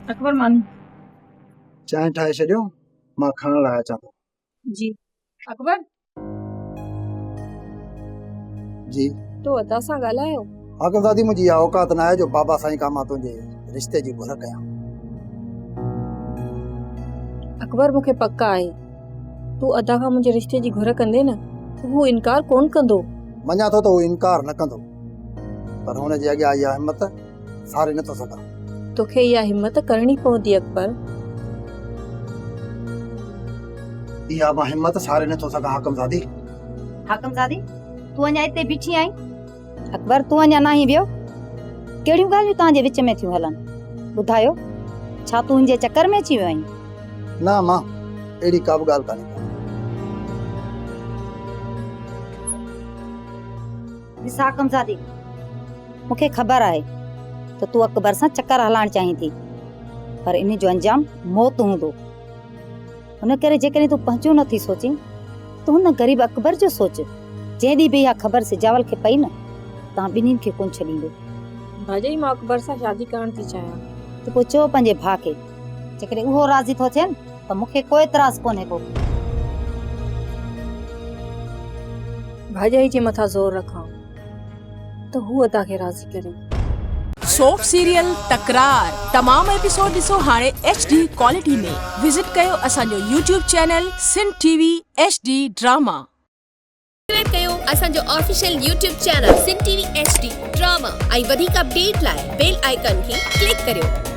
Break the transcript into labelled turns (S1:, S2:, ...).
S1: अकबर मानी
S2: चांहि ठाहे छॾियो, मां खणण लाइ अचां थो।
S1: जी। अकबर
S2: जी
S1: तो अदा सां ॻाल्हायो।
S2: आकमदादी, मुंहिंजी इहा औकात न आहे जो बाबा साईं खां मां तुंहिंजे रिश्ते जी घुर कयां।
S1: अकबर मूंखे पक आहे तू अदा खां मुंहिंजे रिश्ते जी घुर कंदे न त हू इनकार कोन कंदो।
S2: मञा थो त हू इनकार न कंदो, पर हुन जे अॻियां इहा हिम्मत सारे नथो सघां।
S1: तोखे इहा हिम्मत करणी पवंदी अकबर।
S2: इहा मां हिम्मत सारे नथो सघां हाकमज़ादी।
S3: हाकमज़ादी, तू अञा हिते बीठी आई? अकबर, तू अञा नाही वियो? कहिड़ियूं ॻाल्हियूं तव्हांजे विच में थियूं हलनि? ॿुधायो, छा तू हिनजे चक्कर में अची वियो आहीं?
S2: न मां, अहिड़ी का बि ॻाल्हि कान्हे।
S3: ॾिस हाकमज़ादी, मूंखे ख़बर आहे त तू अकबर सां चक्कर हलाइण चाहीं थी, पर इन जो अंजाम मौत हूंदो। हुन करे जेकॾहिं तू पंहिंजो नथी सोची त हुन ग़रीब अकबर जो सोच, जंहिं ॾींहुं बि इहा ख़बर सिजावल खे पई न, तव्हां ॿिन्हिनि खे कोन छॾींदो।
S1: भाॼई मां अकबर सां शादी करण थी चाहियां।
S3: त पोइ चओ पंहिंजे भाउ खे, जेकॾहिं उहो राज़ी थो थिए त मूंखे कोई एतराज़ कोन्हे को।
S1: भाॼई जे मथां ज़ोर रखां त हू अदा खे राज़ी करे।
S4: सोप सीरियल तकरार तमाम एपिसोड ॾिसो हाणे HD क्वालिटी में। विजिट कयो असांजो YouTube channel Sindh TV HD drama.
S5: Subscribe कयो असांजो official YouTube channel Sindh TV HD drama ऐं वधीक अपडेट लाइ बेल आइकन खे क्लिक करियो।